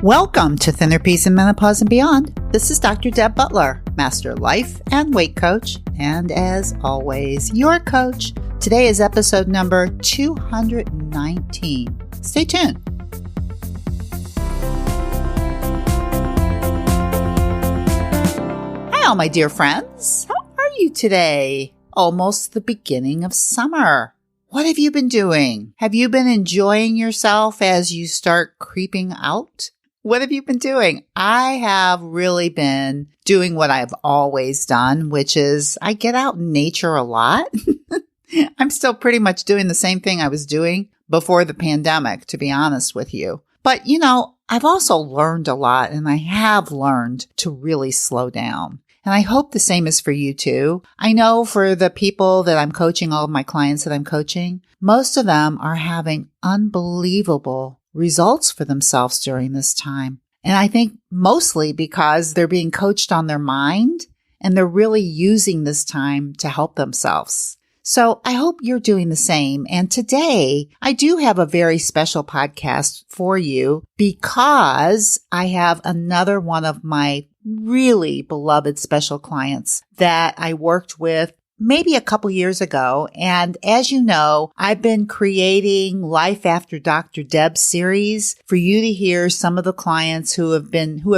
Welcome to Thinner Peas and Menopause and Beyond. This is Dr. Deb Butler, Master Life and Weight Coach, and as always, your coach. Today is episode number 219. Stay tuned. Hi, all my dear friends. How are you today? Almost the beginning of summer. What have you been doing? Have you been enjoying yourself as you start creeping out? What have you been doing? I have really been doing what I've always done, which is I get out in nature a lot. I'm still pretty much doing the same thing I was doing before the pandemic, to be honest with you. But, I've also learned a lot, and I have learned to really slow down. And I hope the same is for you too. I know for the people that I'm coaching, all of my clients that I'm coaching, most of them are having unbelievable results for themselves during this time. And I think mostly because they're being coached on their mind and they're really using this time to help themselves. So I hope you're doing the same. And today I do have a very special podcast for you because I have another one of my really beloved special clients that I worked with maybe a couple years ago. And as you know, I've been creating Life After Dr. Deb series for you to hear some of the clients who have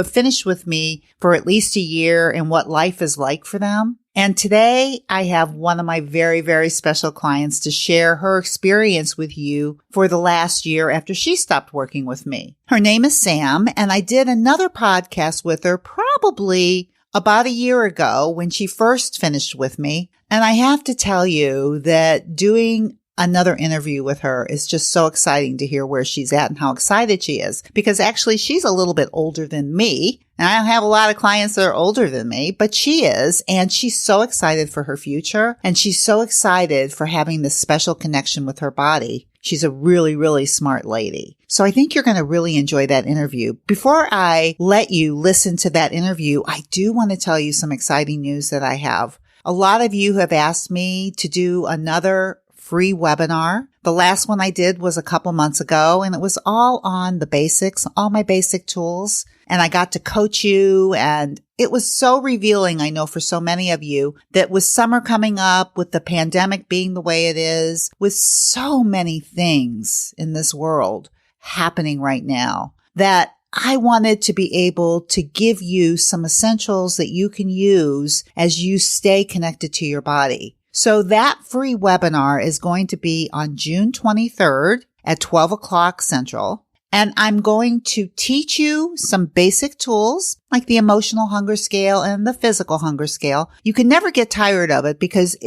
finished with me for at least a year and what life is like for them. And today I have one of my very, very special clients to share her experience with you for the last year after she stopped working with me. Her name is Sam, and I did another podcast with her probably about a year ago when she first finished with me. And I have to tell you that doing another interview with her is just so exciting to hear where she's at and how excited she is. Because actually she's a little bit older than me. And I don't have a lot of clients that are older than me, but she is. And she's so excited for her future. And she's so excited for having this special connection with her body. She's a really, really smart lady. So I think you're going to really enjoy that interview. Before I let you listen to that interview, I do want to tell you some exciting news that I have. A lot of you have asked me to do another free webinar. The last one I did was a couple months ago, and it was all on the basics, all my basic tools. And I got to coach you, and it was so revealing, I know, for so many of you that with summer coming up, with the pandemic being the way it is, with so many things in this world happening right now, that I wanted to be able to give you some essentials that you can use as you stay connected to your body. So that free webinar is going to be on June 23rd at 12 o'clock Central. And I'm going to teach you some basic tools like the emotional hunger scale and the physical hunger scale. You can never get tired of it because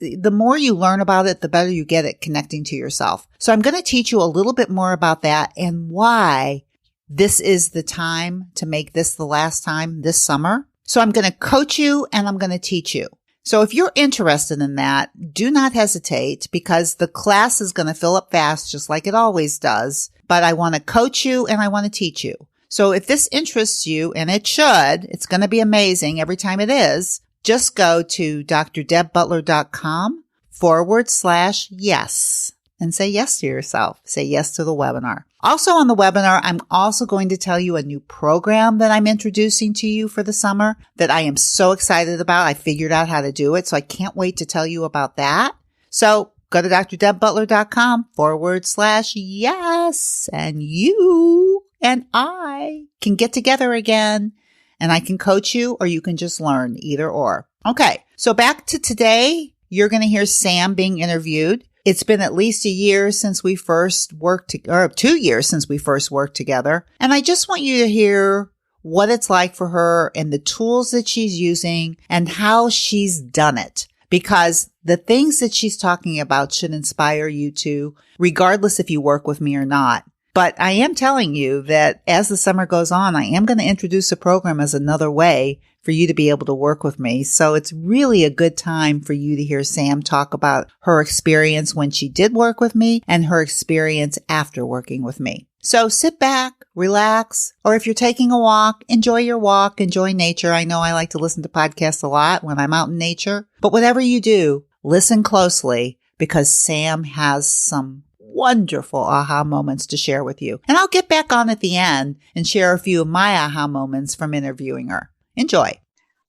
the more you learn about it, the better you get at connecting to yourself. So I'm going to teach you a little bit more about that and why this is the time to make this the last time this summer. So I'm going to coach you and I'm going to teach you. So if you're interested in that, do not hesitate because the class is going to fill up fast just like it always does. But I want to coach you and I want to teach you. So if this interests you, and it should, it's going to be amazing every time it is, just go to drdebbutler.com/yes and say yes to yourself. Say yes to the webinar. Also on the webinar, I'm also going to tell you a new program that I'm introducing to you for the summer that I am so excited about. I figured out how to do it, so I can't wait to tell you about that. So go to drdebbutler.com/yes, and you and I can get together again, and I can coach you, or you can just learn, either or. Okay, so back to today, you're going to hear Sam being interviewed. It's been at least a year since we first worked, or 2 years since we first worked together. And I just want you to hear what it's like for her and the tools that she's using and how she's done it. Because the things that she's talking about should inspire you too, regardless if you work with me or not. But I am telling you that as the summer goes on, I am going to introduce a program as another way for you to be able to work with me. So it's really a good time for you to hear Sam talk about her experience when she did work with me and her experience after working with me. So sit back, relax, or if you're taking a walk, enjoy your walk, enjoy nature. I know I like to listen to podcasts a lot when I'm out in nature, but whatever you do, listen closely because Sam has some wonderful aha moments to share with you. And I'll get back on at the end and share a few of my aha moments from interviewing her. Enjoy.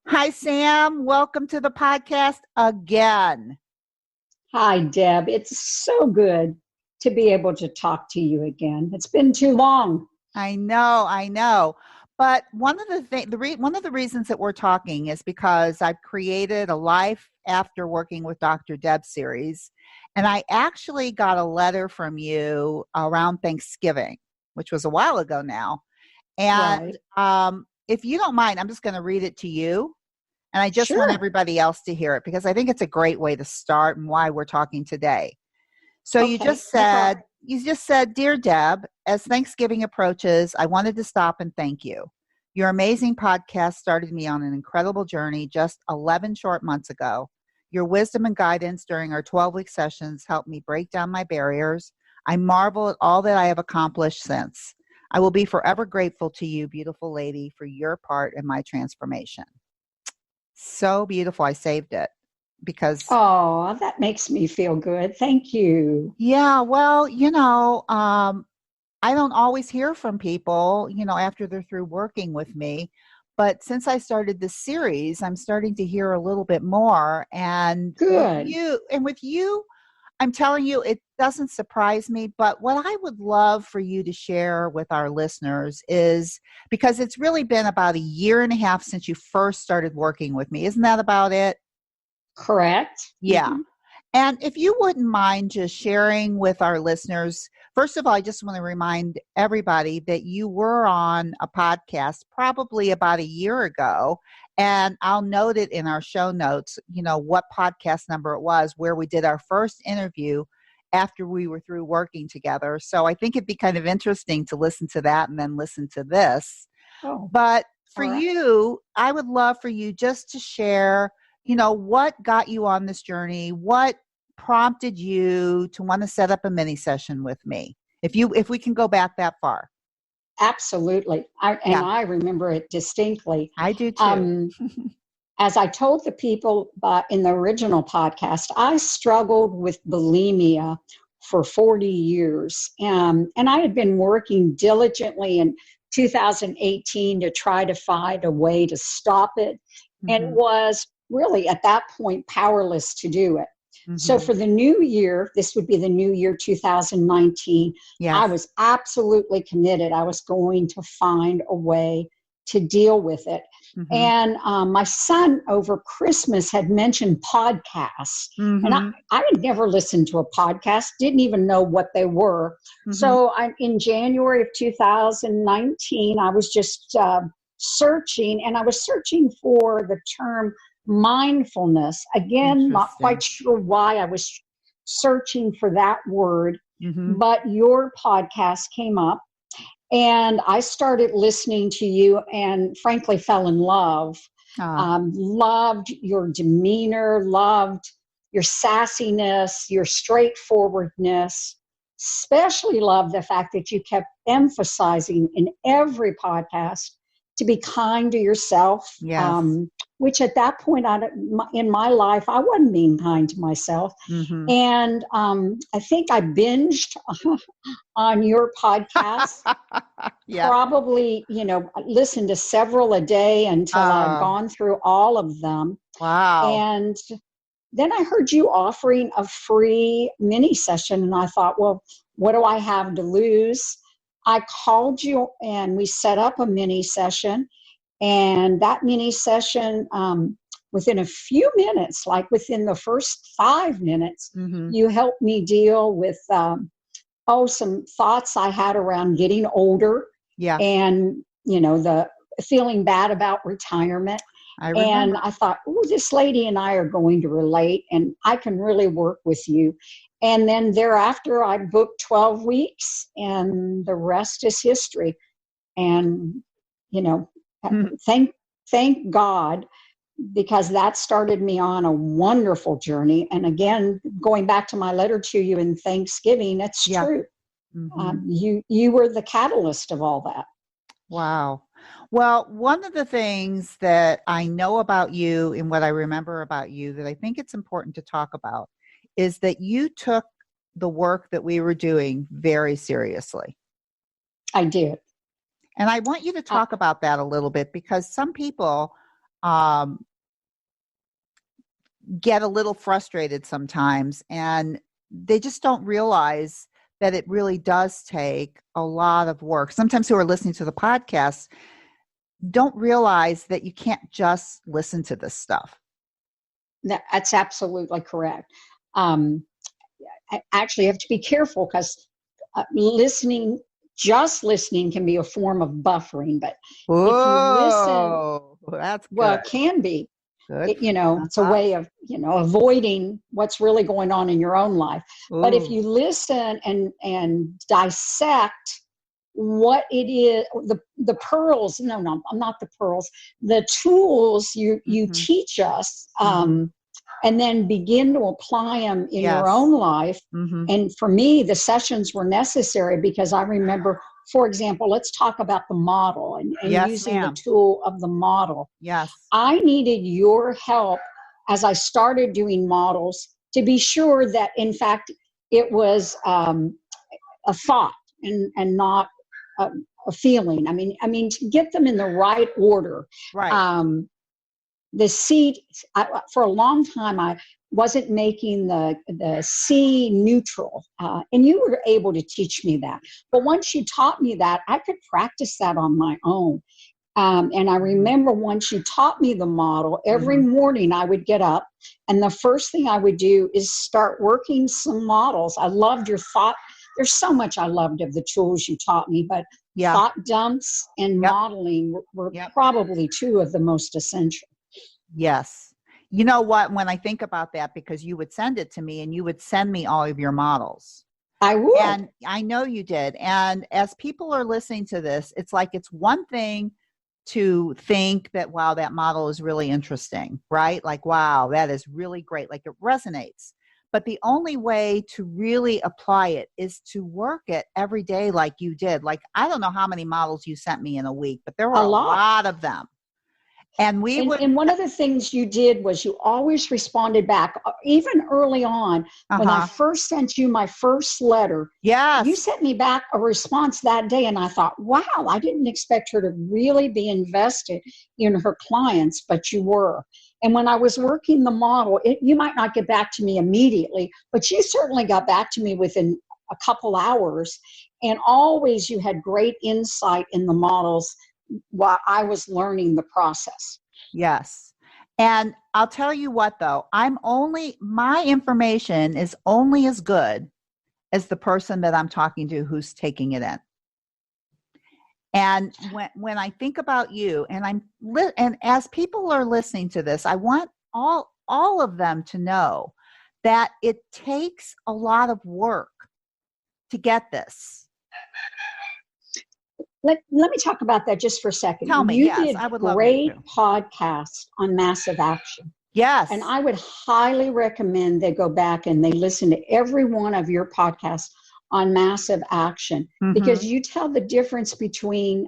Hi, Sam. Welcome to the podcast again. Hi, Deb. It's so good to be able to talk to you again. It's been too long. I know. But one of the reasons that we're talking is because I've created a Life After Working with Dr. Deb series, and I actually got a letter from you around Thanksgiving, which was a while ago now. And if you don't mind, I'm just going to read it to you. And I just want everybody else to hear it because I think it's a great way to start and why we're talking today. So you just said, Dear Deb, as Thanksgiving approaches, I wanted to stop and thank you. Your amazing podcast started me on an incredible journey just 11 short months ago. Your wisdom and guidance during our 12-week sessions helped me break down my barriers. I marvel at all that I have accomplished since. I will be forever grateful to you, beautiful lady, for your part in my transformation. So beautiful. I saved it because. Oh, that makes me feel good. Thank you. Yeah. Well, I don't always hear from people, after they're through working with me. But since I started this series, I'm starting to hear a little bit more. And good. With you, I'm telling you, it doesn't surprise me. But what I would love for you to share with our listeners is, because it's really been about 1.5 years since you first started working with me. Isn't that about it? Correct. Yeah. Mm-hmm. And if you wouldn't mind just sharing with our listeners, first of all, I just want to remind everybody that you were on a podcast probably about 1 year ago. And I'll note it in our show notes, what podcast number it was where we did our first interview after we were through working together. So I think it'd be kind of interesting to listen to that and then listen to this. But for you, I would love for you just to share, what got you on this journey? What prompted you to want to set up a mini session with me? If we can go back that far. Absolutely. I remember it distinctly. I do too. As I told the people in the original podcast, I struggled with bulimia for 40 years. And I had been working diligently in 2018 to try to find a way to stop it, and was really at that point powerless to do it. So for the new year, this would be the new year 2019, I was absolutely committed. I was going to find a way to deal with it. And my son over Christmas had mentioned podcasts. And I had never listened to a podcast, didn't even know what they were. So in January of 2019, I was just searching, and I was searching for the term mindfulness. Again, not quite sure why I was searching for that word, but your podcast came up, and I started listening to you and frankly fell in love. Loved your demeanor, loved your sassiness, your straightforwardness, especially loved the fact that you kept emphasizing in every podcast to be kind to yourself, which at that point in my life, I wasn't being kind to myself. And I think I binged on your podcast, probably, listened to several a day until I'd gone through all of them. Wow. And then I heard you offering a free mini session, and I thought, well, what do I have to lose? I called you and we set up a mini session, and that mini session, within a few minutes, like within the first 5 minutes, you helped me deal with, some thoughts I had around getting older and, the feeling bad about retirement. And I thought, this lady and I are going to relate, and I can really work with you. And then thereafter, I booked 12 weeks, and the rest is history. And, thank God, because that started me on a wonderful journey. And again, going back to my letter to you in Thanksgiving, it's true. You were the catalyst of all that. Wow. Well, one of the things that I know about you and what I remember about you that I think it's important to talk about is that you took the work that we were doing very seriously. I did. And I want you to talk about that a little bit, because some people get a little frustrated sometimes, and they just don't realize that it really does take a lot of work. Sometimes who are listening to the podcast don't realize that you can't just listen to this stuff. That's absolutely correct. Actually, you have to be careful, because just listening can be a form of buffering. But Whoa, if you listen, that's good. well, it can be. Good. It's a way of, avoiding what's really going on in your own life. Ooh. But if you listen and dissect what it is, the pearls, no, not the pearls, the tools you teach us, and then begin to apply them in your own life. And for me, the sessions were necessary, because I remember, for example, let's talk about the model and using the tool of the model. Yes. I needed your help as I started doing models to be sure that, in fact, it was a thought and not a feeling. I mean, to get them in the right order. Right. The C, for a long time, I wasn't making the C neutral, and you were able to teach me that. But once you taught me that, I could practice that on my own. And I remember once you taught me the model, every morning I would get up, and the first thing I would do is start working some models. I loved your thought. There's so much I loved of the tools you taught me, but thought dumps and modeling were probably two of the most essential. Yes. You know what? When I think about that, because you would send it to me and you would send me all of your models. I would. And I know you did. And as people are listening to this, it's like, it's one thing to think that, wow, that model is really interesting, right? Like, wow, that is really great. Like, it resonates. But the only way to really apply it is to work it every day like you did. Like, I don't know how many models you sent me in a week, but there were a lot of them. And one of the things you did was you always responded back, even early on. When I first sent you my first letter, you sent me back a response that day, and I thought, wow, I didn't expect her to really be invested in her clients, but you were. And when I was working the model, you might not get back to me immediately, but you certainly got back to me within a couple hours. And always you had great insight in the models while I was learning the process. Yes. And I'll tell you what, though, my information is only as good as the person that I'm talking to who's taking it in. And when I think about you, and and as people are listening to this, I want all of them to know that it takes a lot of work to get this. Let me talk about that just for a second. Tell me, yes, I would love to. Great podcast on massive action. Yes. And I would highly recommend they go back and they listen to every one of your podcasts on massive action, because you tell the difference between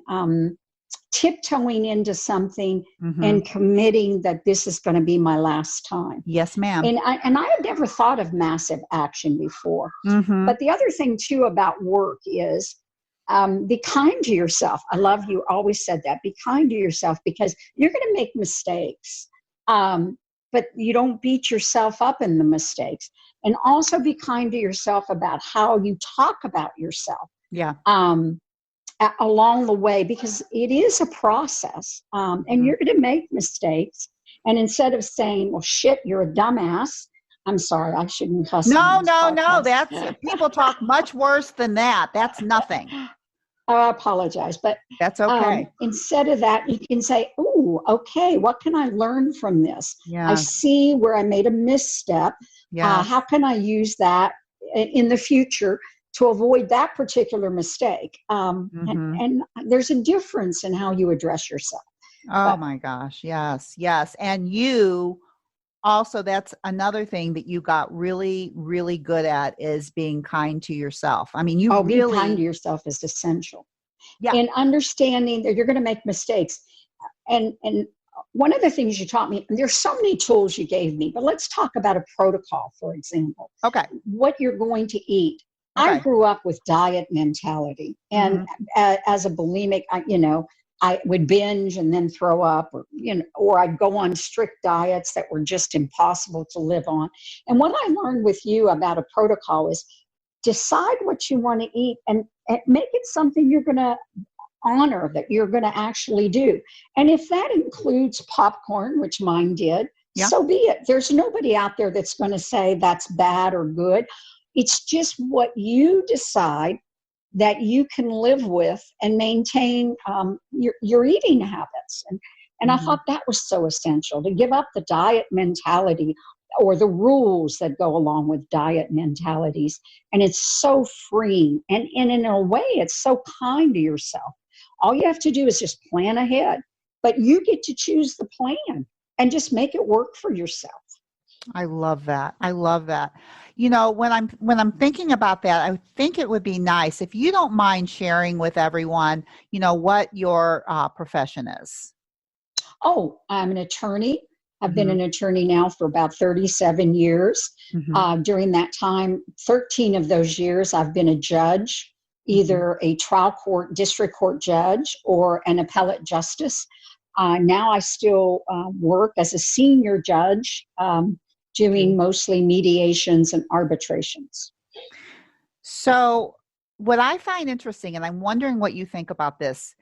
tiptoeing into something and committing that this is going to be my last time. Yes, ma'am. And I had never thought of massive action before. But the other thing, too, about work is, be kind to yourself. I love you always said that. Be kind to yourself, because you're going to make mistakes, but you don't beat yourself up in the mistakes. And also be kind to yourself about how you talk about yourself. Yeah. Along the way, because it is a process, and you're going to make mistakes. And instead of saying, "Well, shit, you're a dumbass," I'm sorry, I shouldn't cuss. No. That's people talk much worse than that. That's nothing. I apologize, but that's okay. Instead of that, you can say, "Oh, okay, what can I learn from this? Yeah. I see where I made a misstep. How can I use that in the future to avoid that particular mistake?" And there's a difference in how you address yourself. Oh my gosh, yes. And you also, that's another thing that you got really, really good at, is being kind to yourself. I mean, being kind to yourself is essential. Yeah. And understanding that you're going to make mistakes. And one of the things you taught me, and there's so many tools you gave me, but let's talk about a protocol, for example. Okay. What you're going to eat. I Okay. grew up with diet mentality, and as a bulimic, I would binge and then throw up, or I'd go on strict diets that were just impossible to live on. And what I learned with you about a protocol is decide what you want to eat and make it something you're going to honor, that you're going to actually do. And if that includes popcorn, which mine did, so be it. There's nobody out there that's going to say that's bad or good. It's just what you decide that you can live with and maintain your eating habits. And I thought that was so essential, to give up the diet mentality or the rules that go along with diet mentalities. And it's so freeing. And in a way, it's so kind to yourself. All you have to do is just plan ahead, but you get to choose the plan and just make it work for yourself. I love that. I love that. When I'm thinking about that, I think it would be nice if you don't mind sharing with everyone, what your profession is. Oh, I'm an attorney. I've been an attorney now for about 37 years. During that time, 13 of those years, I've been a judge, either a trial court, district court judge, or an appellate justice. Now I still work as a senior judge, doing mostly mediations and arbitrations. So what I find interesting, and I'm wondering what you think about this,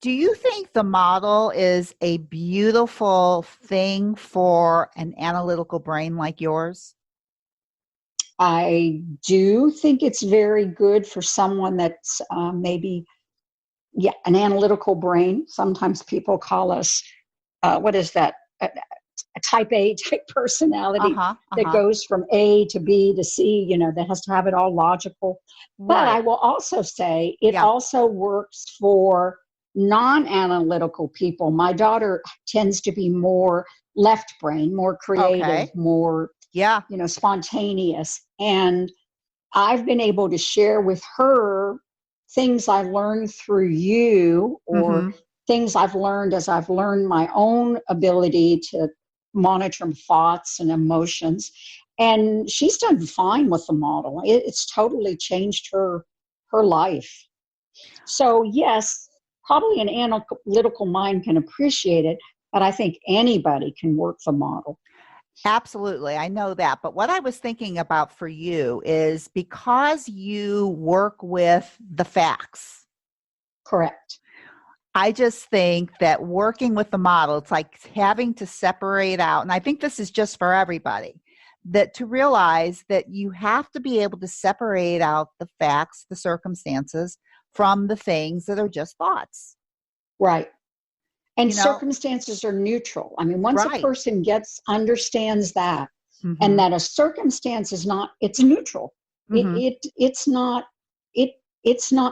do you think the model is a beautiful thing for an analytical brain like yours? I do think it's very good for someone that's maybe, an analytical brain. Sometimes people call us, what is that? A type A type personality that goes from A to B to C, that has to have it all logical. Right. But I will also say it also works for non-analytical people. My daughter tends to be more left brain, more creative, more, spontaneous. And I've been able to share with her things I learned through you, or things I've learned as I've learned my own ability to monitor thoughts and emotions. And she's done fine with the model. It's totally changed her life. So yes, probably an analytical mind can appreciate it, but I think anybody can work the model. Absolutely. I know that. But what I was thinking about for you is because you work with the facts. Correct. I just think that working with the model, it's like having to separate out, and I think this is just for everybody, that to realize that you have to be able to separate out the facts, the circumstances, from the things that are just thoughts. Right. And circumstances are neutral. I mean, once a person understands that, and that a circumstance is not, it's neutral. It's not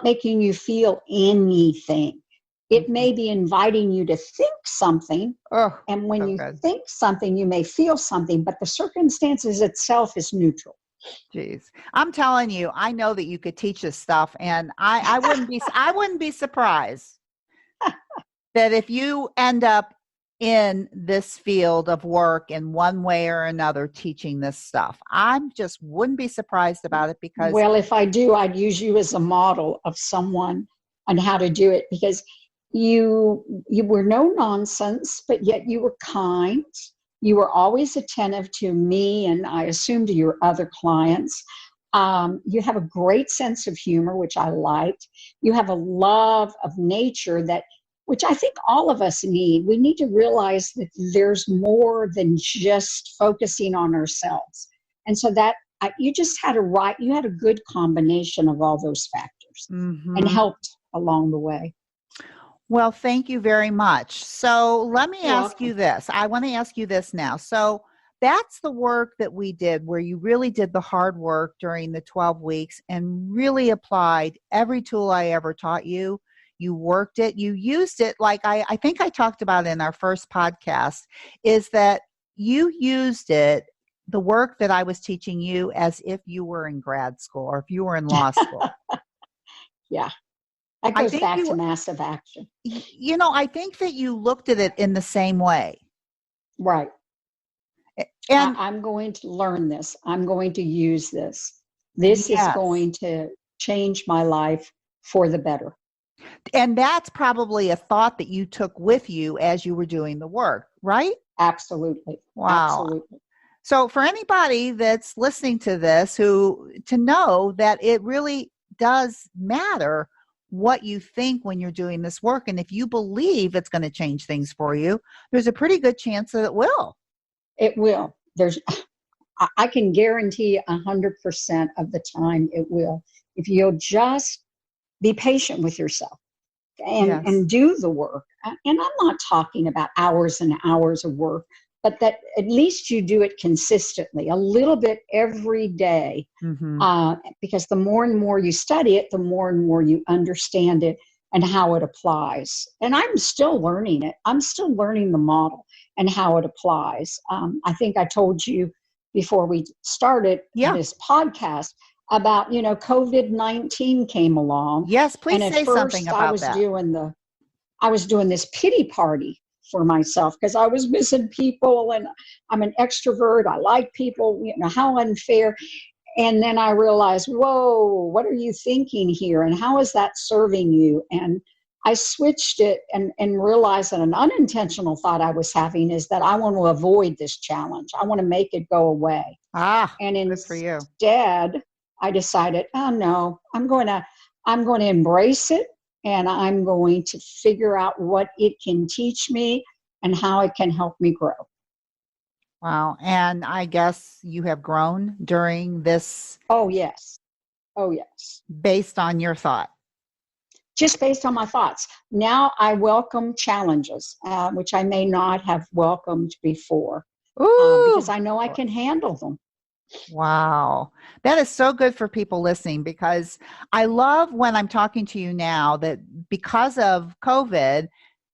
making you feel anything. It may be inviting you to think something. And when you think something, you may feel something, but the circumstances itself is neutral. Jeez. I'm telling you, I know that you could teach this stuff, and I wouldn't be surprised that if you end up in this field of work in one way or another teaching this stuff. I just wouldn't be surprised about it because... Well, if I do, I'd use you as a model of someone on how to do it, because you were no nonsense, but yet you were kind. You were always attentive to me, and I assume to your other clients. You have a great sense of humor, which I liked. You have a love of nature which I think all of us need. We need to realize that there's more than just focusing on ourselves. And so that you just had a good combination of all those factors and helped along the way. Well, thank you very much. So let me ask you this. I want to ask you this now. So that's the work that we did, where you really did the hard work during the 12 weeks and really applied every tool I ever taught you. You worked it, you used it, like I think I talked about in our first podcast, is that you used it, the work that I was teaching you, as if you were in grad school or if you were in law school. Yeah, That I goes think back to massive action. I think that you looked at it in the same way. Right. And I'm going to learn this. I'm going to use this. This is yes. going to change my life for the better. And that's probably a thought that you took with you as you were doing the work, right? Absolutely. Wow. Absolutely. So for anybody that's listening to this to know that it really does matter what you think when you're doing this work. And if you believe it's going to change things for you, there's a pretty good chance that it will. It will. I can guarantee 100% of the time it will. If you'll just be patient with yourself and do the work. And I'm not talking about hours and hours of work, but that at least you do it consistently, a little bit every day. Because the more and more you study it, the more and more you understand it and how it applies. And I'm still learning it. I'm still learning the model and how it applies. I think I told you before we started this podcast about, COVID-19 came along. Yes, please and at say first something about that. I was doing this pity party for myself because I was missing people, and I'm an extrovert. I like people, how unfair. And then I realized, whoa, what are you thinking here? And how is that serving you? And I switched it and realized that an unintentional thought I was having is that I want to avoid this challenge. I want to make it go away. And instead, I decided, oh no, I'm going to embrace it, and I'm going to figure out what it can teach me and how it can help me grow. Wow. And I guess you have grown during this. Oh, yes. Oh, yes. Based on your thought. Just based on my thoughts. Now I welcome challenges, which I may not have welcomed before, because I know I can handle them. Wow. That is so good for people listening, because I love when I'm talking to you now that because of COVID,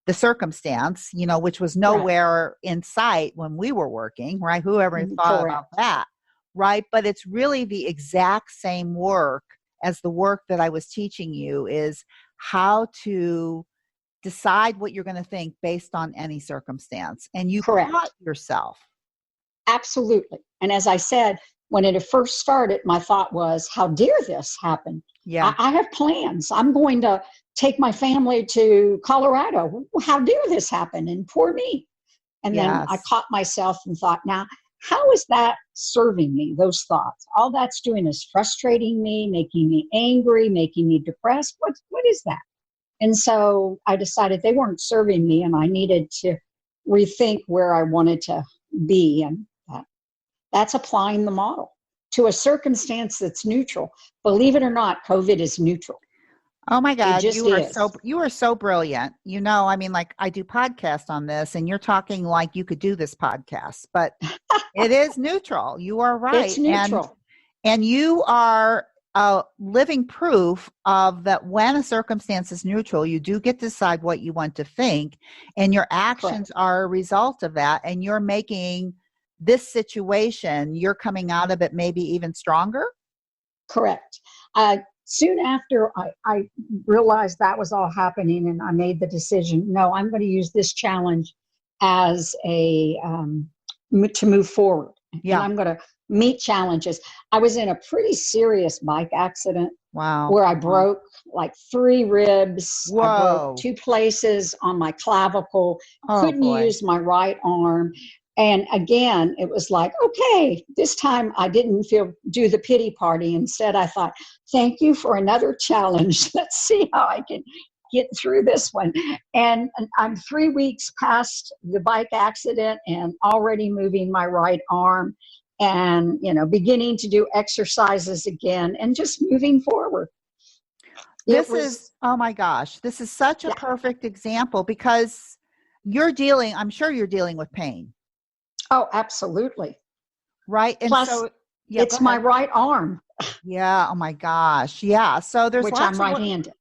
the circumstance, which was nowhere in sight when we were working, right? Whoever thought about that, right? But it's really the exact same work as the work that I was teaching you, is how to decide what you're going to think based on any circumstance. And you caught yourself. Absolutely. And as I said, when it first started, my thought was, how dare this happen? Yeah. I have plans. I'm going to take my family to Colorado. How dare this happen? And poor me. And then I caught myself and thought, now, how is that serving me, those thoughts? All that's doing is frustrating me, making me angry, making me depressed. What is that? And so I decided they weren't serving me, and I needed to rethink where I wanted to be. And that's applying the model to a circumstance that's neutral. Believe it or not, COVID is neutral. Oh my God, you are so brilliant. I do podcasts on this, and you're talking like you could do this podcast, but it is neutral. You are right. It's neutral. And you are living proof of that. When a circumstance is neutral, you do get to decide what you want to think, and your actions are a result of that. And you're making this situation, you're coming out of it maybe even stronger. Correct. Soon after I realized that was all happening, and I made the decision, no, I'm going to use this challenge as to move forward. Yeah. And I'm going to meet challenges. I was in a pretty serious bike accident. Wow. Where I broke like 3 ribs. Whoa. I broke 2 places on my clavicle. Couldn't use my right arm. And again, it was like, okay, this time I didn't do the pity party. Instead, I thought, thank you for another challenge. Let's see how I can get through this one. And I'm 3 weeks past the bike accident and already moving my right arm and, beginning to do exercises again and just moving forward. Oh my gosh, this is such a perfect example, because I'm sure you're dealing with pain. Oh, absolutely. Right. And plus, it's my right arm. Yeah. Oh my gosh. Yeah. So there's which I'm right-handed.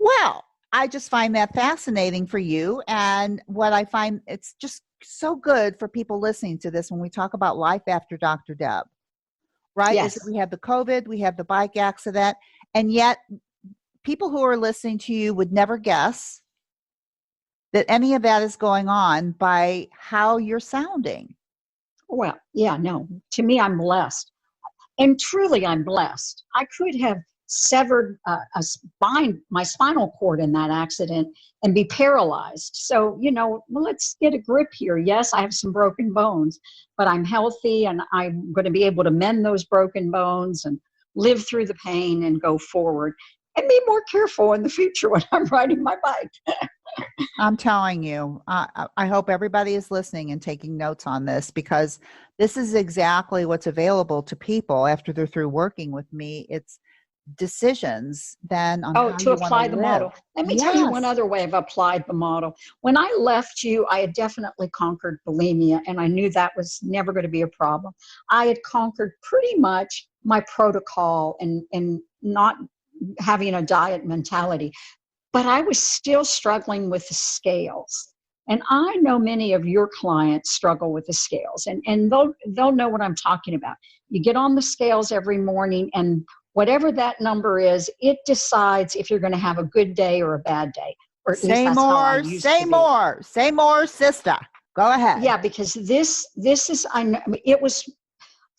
Well, I just find that fascinating for you. And what I find, it's just so good for people listening to this when we talk about life after Dr. Deb, right? Yes. We have the COVID, we have the bike accident, and yet people who are listening to you would never guess that any of that is going on by how you're sounding. Well, yeah, no. To me, I'm blessed. And truly, I'm blessed. I could have severed my spinal cord in that accident and be paralyzed. So, well, let's get a grip here. Yes, I have some broken bones, but I'm healthy and I'm going to be able to mend those broken bones and live through the pain and go forward and be more careful in the future when I'm riding my bike. I'm telling you, I hope everybody is listening and taking notes on this, because this is exactly what's available to people after they're through working with me. It's decisions then on how To you want to apply the live. model. Let me tell you one other way I've applied the model. When I left you, I had definitely conquered bulimia, and I knew that was never going to be a problem. I had conquered pretty much my protocol and not having a diet mentality. But I was still struggling with the scales. And I know many of your clients struggle with the scales, and they'll know what I'm talking about. You get on the scales every morning, and whatever that number is, it decides if you're going to have a good day or a bad day. Or at least that's how I used to be. Say more, sister. Go ahead. Yeah, because this is, I know it was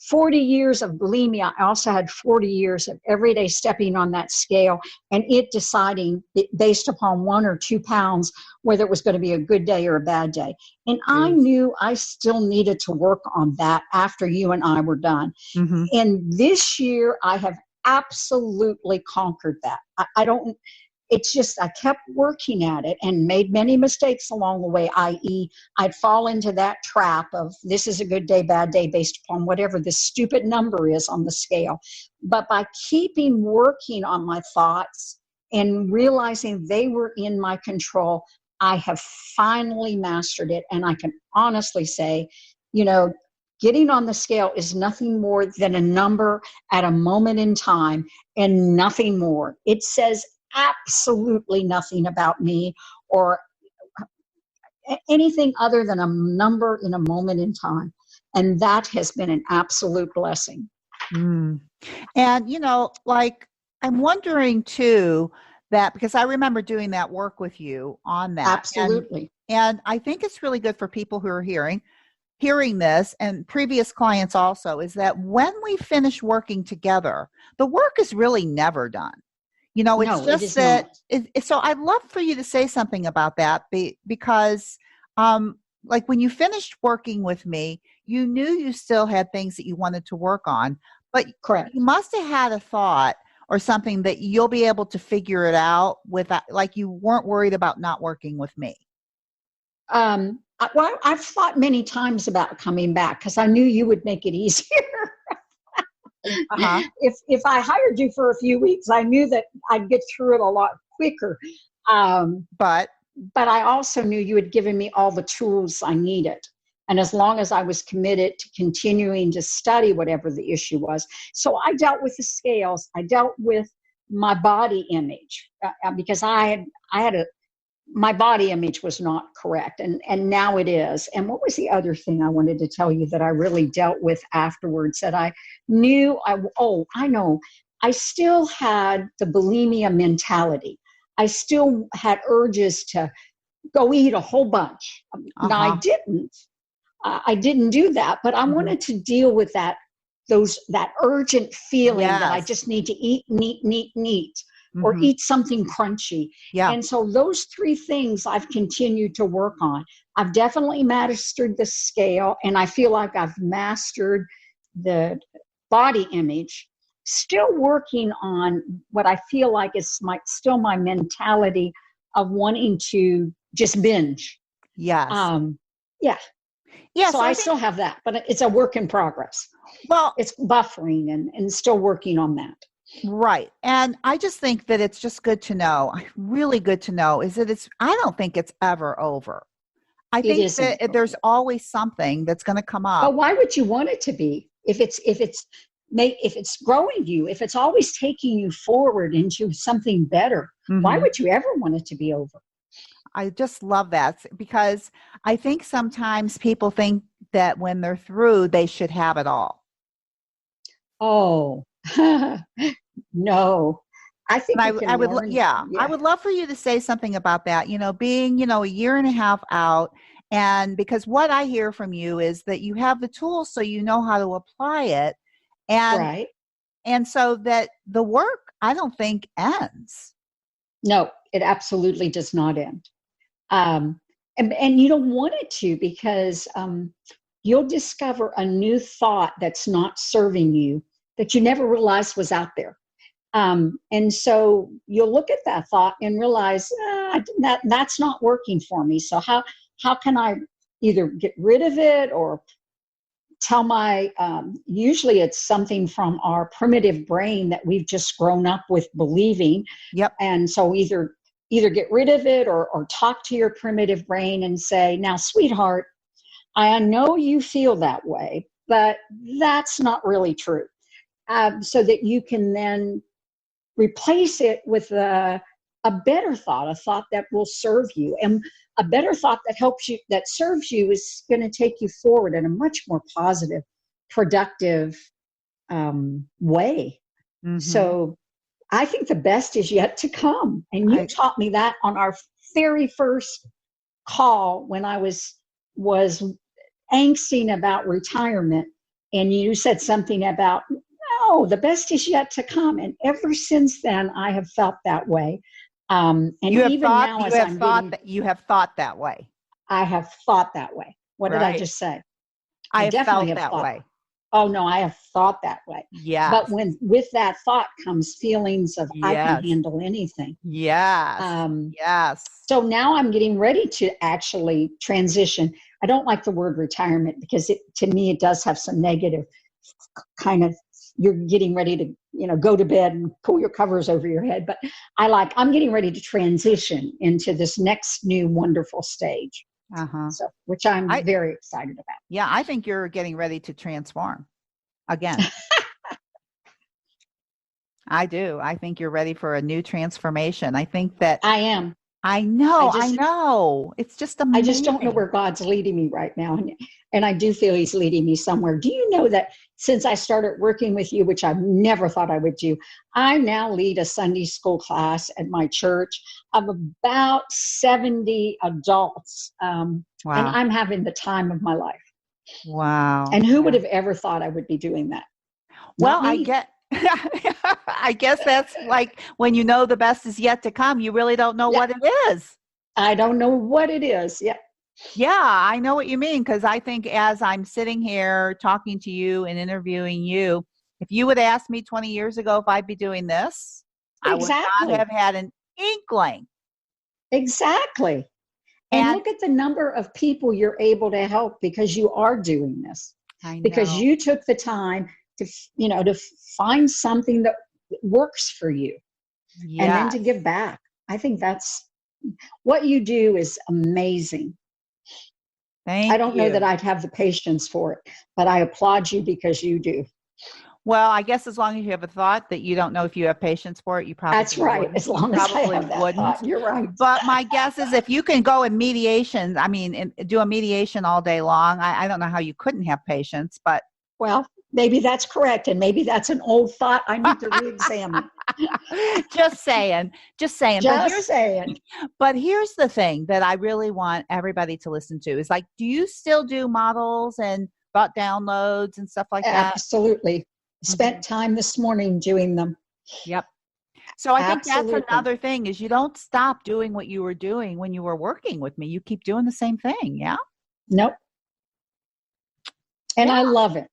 40 years of bulimia. I also had 40 years of every day stepping on that scale and it deciding based upon 1 or 2 pounds whether it was going to be a good day or a bad day. And I knew I still needed to work on that after you and I were done. Mm-hmm. And this year I have absolutely conquered that. I don't. It's just I kept working at it and made many mistakes along the way, i.e. I'd fall into that trap of this is a good day, bad day based upon whatever the stupid number is on the scale. But by keeping working on my thoughts and realizing they were in my control, I have finally mastered it. And I can honestly say, getting on the scale is nothing more than a number at a moment in time and nothing more. It says absolutely nothing about me or anything other than a number in a moment in time. And that has been an absolute blessing. Mm. And, I'm wondering too, that because I remember doing that work with you on that. Absolutely. And I think it's really good for people who are hearing this and previous clients also, is that when we finish working together, the work is really never done. It's just that. So I'd love for you to say something about that because, like when you finished working with me, you knew you still had things that you wanted to work on, but correct. You must have had a thought or something that you'll be able to figure it out without, like you weren't worried about not working with me. Well, I've thought many times about coming back because I knew you would make it easier. Uh-huh. If I hired you for a few weeks, I knew that I'd get through it a lot quicker. But I also knew you had given me all the tools I needed. And as long as I was committed to continuing to study whatever the issue was. So I dealt with the scales. I dealt with my body image because my body image was not correct. And now it is. And what was the other thing I wanted to tell you that I really dealt with afterwards that I knew I know. I still had the bulimia mentality. I still had urges to go eat a whole bunch. Uh-huh. Now I didn't do that, but I wanted to deal with that urgent feeling that I just need to eat, or eat something crunchy. Yeah. And so those 3 things I've continued to work on. I've definitely mastered the scale, and I feel like I've mastered the body image. Still working on what I feel like is still my mentality of wanting to just binge. Yes. Yeah. So I still have that, but it's a work in progress. Well, it's buffering and still working on that. Right. And I just think that it's just good to know, really good to know, is that I don't think it's ever over. I think that there's always something that's going to come up. But why would you want it to be? If it's growing you, if it's always taking you forward into something better, why would you ever want it to be over? I just love that because I think sometimes people think that when they're through, they should have it all. Oh, no. I think And you can learn. I Yeah, would love for you to say something about that, being, a year and a half out. And because what I hear from you is that you have the tools so you know how to apply it. And, right. and so that the work, I don't think ends. No, it absolutely does not end. Um, and you don't want it to because you'll discover a new thought that's not serving you that you never realized was out there. And so you'll look at that thought and realize that's not working for me. So how can I either get rid of it or tell my usually it's something from our primitive brain that we've just grown up with believing. Yep. And so either get rid of it or talk to your primitive brain and say, now sweetheart, I know you feel that way, but that's not really true. So that you can then replace it with a better thought, a thought that will serve you. And a better thought that helps you, that serves you, is going to take you forward in a much more positive, productive way. Mm-hmm. So I think the best is yet to come. And you taught me that on our very first call when I was angsting about retirement. And you said something about, no, the best is yet to come. And ever since then, I have felt that way. And you have even thought, now, you have thought that you have thought that way. I have thought that way. What did I just say? I have definitely felt have that thought. way. Oh no, I have thought that way. Yes. But with that thought comes feelings of I can Yes. handle anything. Yes. Yes. So now I'm getting ready to actually transition. I don't like the word retirement because to me it does have some negative kind of, you're getting ready to, go to bed and pull your covers over your head. But I'm getting ready to transition into this next new wonderful stage. Uh-huh. So, which I'm very excited about. Yeah, I think you're getting ready to transform again. I do. I think you're ready for a new transformation. I think that I am. I know. It's just amazing. I just don't know where God's leading me right now. And I do feel he's leading me somewhere. Do you know that since I started working with you, which I never thought I would do, I now lead a Sunday school class at my church of about 70 adults. Wow. And I'm having the time of my life. Wow. And who would have ever thought I would be doing that? Well, I guess that's like when you know the best is yet to come, you really don't know what it is. I don't know what it is. Yeah. Yeah, I know what you mean, because I think as I'm sitting here talking to you and interviewing you, if you would ask me 20 years ago if I'd be doing this, I would not have had an inkling. Exactly. And look at the number of people you're able to help because you are doing this. I know. Because you took the time to find something that works for you. Yes. And then to give back. I think that's what you do is amazing. I don't know that I'd have the patience for it, but I applaud you because you do. Well, I guess as long as you have a thought that you don't know if you have patience for it, you probably That's right. wouldn't. As long as I have that thought, you're right. But my guess is if you can go in mediation, do a mediation all day long, I don't know how you couldn't have patience, but. Well, maybe that's correct. And maybe that's an old thought I need to re-examine. Just saying. But here's the thing that I really want everybody to listen to is do you still do models and thought downloads and stuff like that? Absolutely. Spent time this morning doing them. Yep. So I think that's another thing is you don't stop doing what you were doing when you were working with me. You keep doing the same thing. Yeah. Nope. And I love it.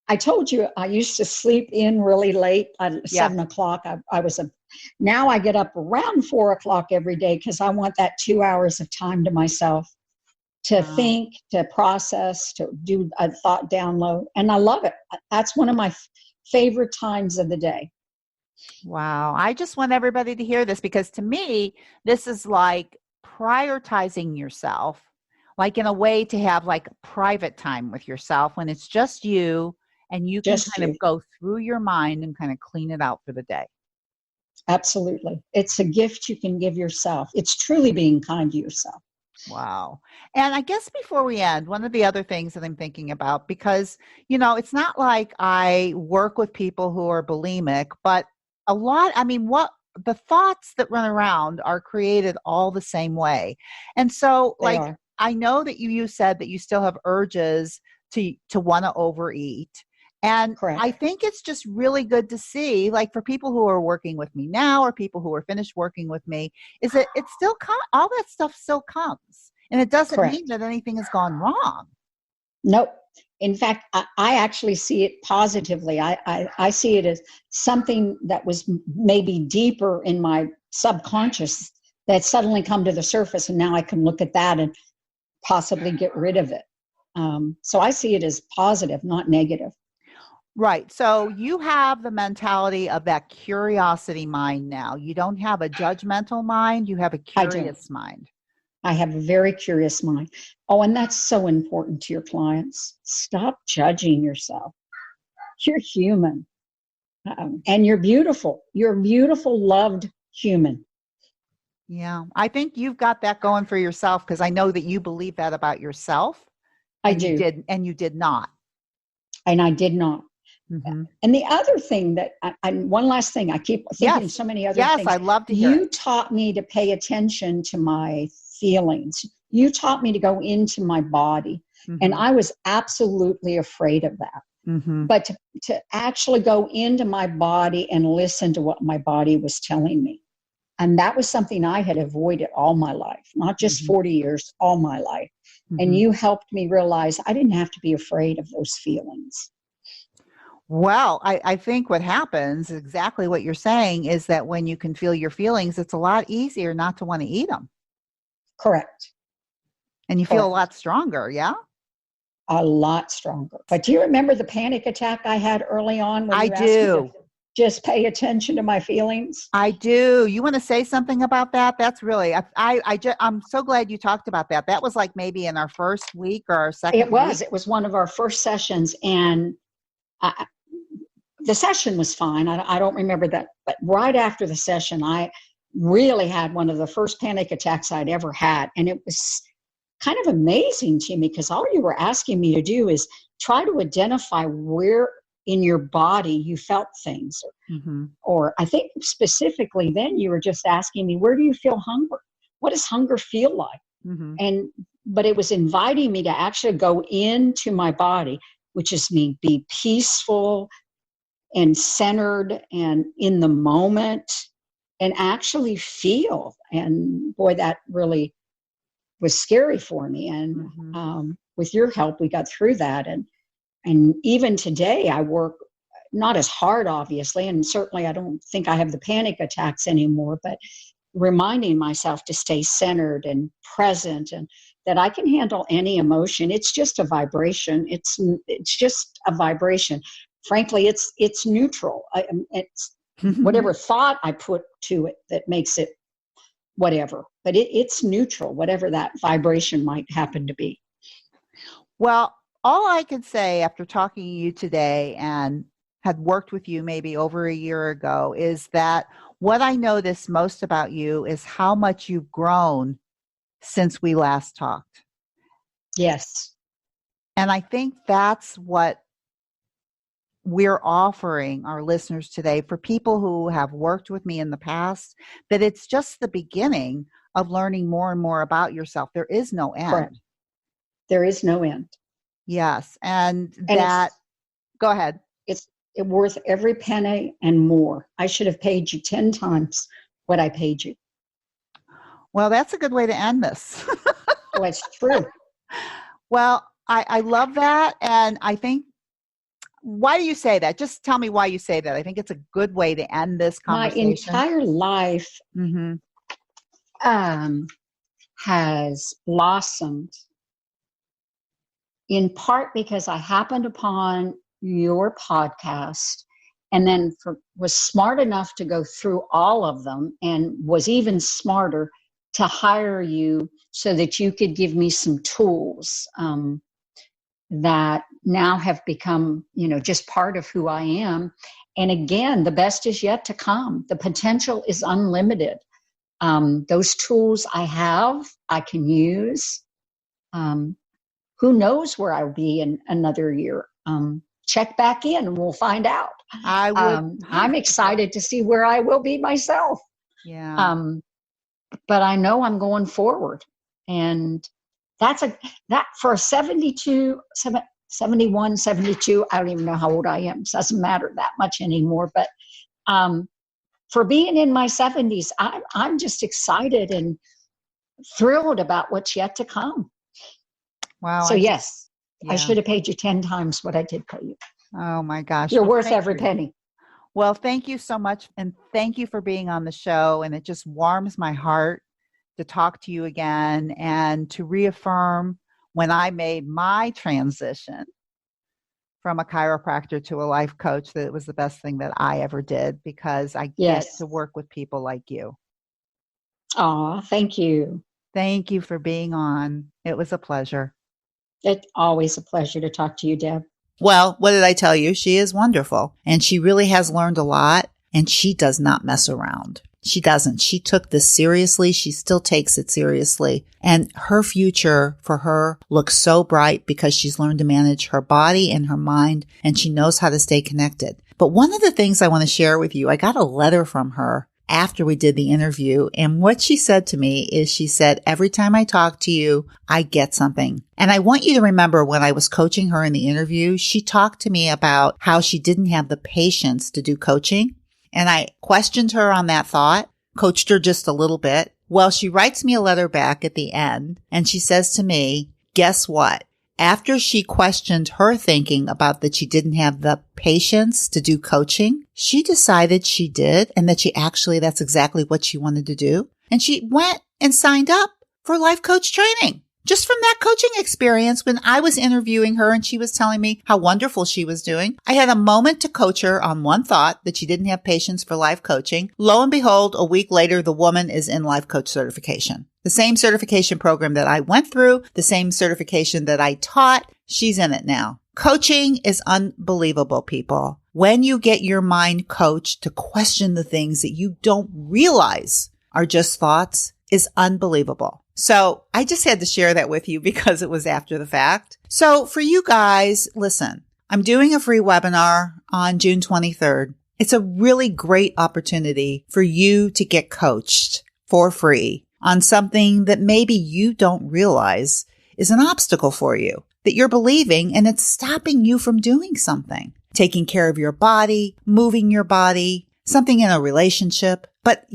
I told you I used to sleep in really late at 7 o'clock. Now I get up around 4 o'clock every day because I want that 2 hours of time to myself to think, to process, to do a thought download. And I love it. That's one of my favorite times of the day. Wow. I just want everybody to hear this because to me, this is like prioritizing yourself, like in a way to have like private time with yourself when it's just you. And you can kind of go through your mind and kind of clean it out for the day. Absolutely. It's a gift you can give yourself. It's truly being kind to yourself. Wow. And I guess before we end, one of the other things that I'm thinking about, because, it's not like I work with people who are bulimic, but what the thoughts that run around are created all the same way. And so, They like, are. I know that you said that you still have urges to want to overeat. And Correct. I think it's just really good to see, like, for people who are working with me now or people who are finished working with me, is that it still all that stuff still comes. And it doesn't mean Correct. that anything has gone wrong. Nope. In fact, I actually see it positively. I see it as something that was maybe deeper in my subconscious that suddenly come to the surface, and now I can look at that and possibly get rid of it. So I see it as positive, not negative. Right. So you have the mentality of that curiosity mind now. You don't have a judgmental mind, you have a I do. curious mind. I have a very curious mind. Oh, and that's so important to your clients. Stop judging yourself. You're human. And you're beautiful. You're a beautiful, loved human. Yeah. I think you've got that going for yourself because I know that you believe that about yourself I do. and you did not. And I did not. Mm-hmm. And the other thing that one last thing, I keep thinking of so many other Yes, things. I'd love to hear You it. taught me to pay attention to my feelings. You taught me to go into my body. Mm-hmm. And I was absolutely afraid of that. Mm-hmm. But to actually go into my body and listen to what my body was telling me. And that was something I had avoided all my life, not just Mm-hmm. 40 years, all my life. Mm-hmm. And you helped me realize I didn't have to be afraid of those feelings. Well, I think what happens, exactly what you're saying, is that when you can feel your feelings, it's a lot easier not to want to eat them. Correct. And you feel a lot stronger, yeah? A lot stronger. But do you remember the panic attack I had early on when I you asked me do. to just pay attention to my feelings? I do. You want to say something about that? That's really, I'm so glad you talked about that. That was like maybe in our first week or our second week. It was one of our first sessions, and the session was fine. I don't remember that. But right after the session, I really had one of the first panic attacks I'd ever had. And it was kind of amazing to me because all you were asking me to do is try to identify where in your body you felt things. Mm-hmm. Or I think specifically then you were just asking me, where do you feel hunger? What does hunger feel like? Mm-hmm. But it was inviting me to actually go into my body, which is me be peaceful and centered and in the moment and actually feel. And boy, that really was scary for me. And Mm-hmm. With your help, we got through that. And even today, I work not as hard, obviously, and certainly I don't think I have the panic attacks anymore, but reminding myself to stay centered and present and that I can handle any emotion. It's just a vibration. It's just a vibration. Frankly, it's neutral. It's whatever thought I put to it that makes it whatever, but it's neutral, whatever that vibration might happen to be. Well, all I could say after talking to you today and had worked with you maybe over a year ago is that what I notice most about you is how much you've grown since we last talked. Yes. And I think that's what we're offering our listeners today for people who have worked with me in the past, that it's just the beginning of learning more and more about yourself. There is no end. Correct. There is no end. Yes. And that, go ahead. It's worth every penny and more. I should have paid you 10 times what I paid you. Well, that's a good way to end this. Well, it's true. Well, I love that. And I think, why do you say that? Just tell me why you say that. I think it's a good way to end this conversation. My entire life has blossomed in part because I happened upon your podcast and then was smart enough to go through all of them and was even smarter to hire you so that you could give me some tools that now have become, just part of who I am. And again, the best is yet to come. The potential is unlimited. Those tools I have, I can use. Who knows where I'll be in another year? Check back in and we'll find out. I would. I'm excited to see where I will be myself. Yeah. But I know I'm going forward. And that for a 71, 72, I don't even know how old I am. It doesn't matter that much anymore. But for being in my 70s, I'm just excited and thrilled about what's yet to come. Wow. So yes, I should have paid you 10 times what I did pay you. Oh my gosh. You're worth every penny. Well, thank you so much. And thank you for being on the show. And it just warms my heart to talk to you again and to reaffirm when I made my transition from a chiropractor to a life coach that it was the best thing that I ever did, because I get to work with people like you. Oh, thank you. Thank you for being on. It was a pleasure. It's always a pleasure to talk to you, Deb. Well, what did I tell you? She is wonderful, and she really has learned a lot, and she does not mess around. She doesn't. She took this seriously. She still takes it seriously. And her future for her looks so bright because she's learned to manage her body and her mind, and she knows how to stay connected. But one of the things I want to share with you, I got a letter from her after we did the interview. And what she said to me is, she said, every time I talk to you, I get something. And I want you to remember when I was coaching her in the interview, she talked to me about how she didn't have the patience to do coaching. And I questioned her on that thought, coached her just a little bit. Well, she writes me a letter back at the end, and she says to me, guess what? After she questioned her thinking about that she didn't have the patience to do coaching, she decided she did, and that that's exactly what she wanted to do. And she went and signed up for life coach training. Just from that coaching experience, when I was interviewing her and she was telling me how wonderful she was doing, I had a moment to coach her on one thought, that she didn't have patience for life coaching. Lo and behold, a week later, the woman is in life coach certification. The same certification program that I went through, the same certification that I taught, she's in it now. Coaching is unbelievable, people. When you get your mind coached to question the things that you don't realize are just thoughts, is unbelievable. So I just had to share that with you because it was after the fact. So for you guys, listen, I'm doing a free webinar on June 23rd. It's a really great opportunity for you to get coached for free on something that maybe you don't realize is an obstacle for you, that you're believing, and it's stopping you from doing something, taking care of your body, moving your body, something in a relationship. But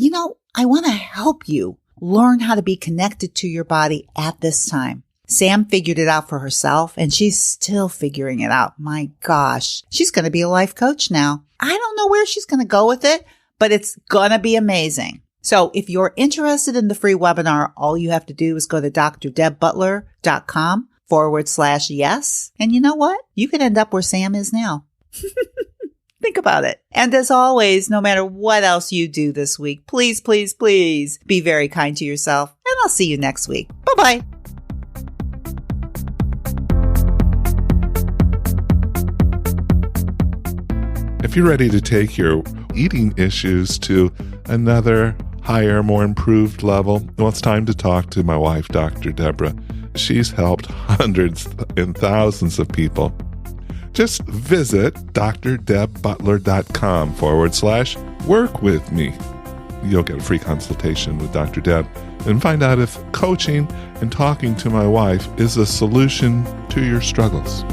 I want to help you learn how to be connected to your body at this time. Sam figured it out for herself, and she's still figuring it out. My gosh, she's going to be a life coach now. I don't know where she's going to go with it, but it's going to be amazing. So if you're interested in the free webinar, all you have to do is go to drdebbutler.com/yes. And you know what? You can end up where Sam is now. Think about it. And as always, no matter what else you do this week, please, please, please be very kind to yourself. And I'll see you next week. Bye-bye. If you're ready to take your eating issues to another higher, more improved level, well, it's time to talk to my wife, Dr. Deborah. She's helped hundreds and thousands of people. Just visit drdebbutler.com/work with me. You'll get a free consultation with Dr. Deb and find out if coaching and talking to my wife is a solution to your struggles.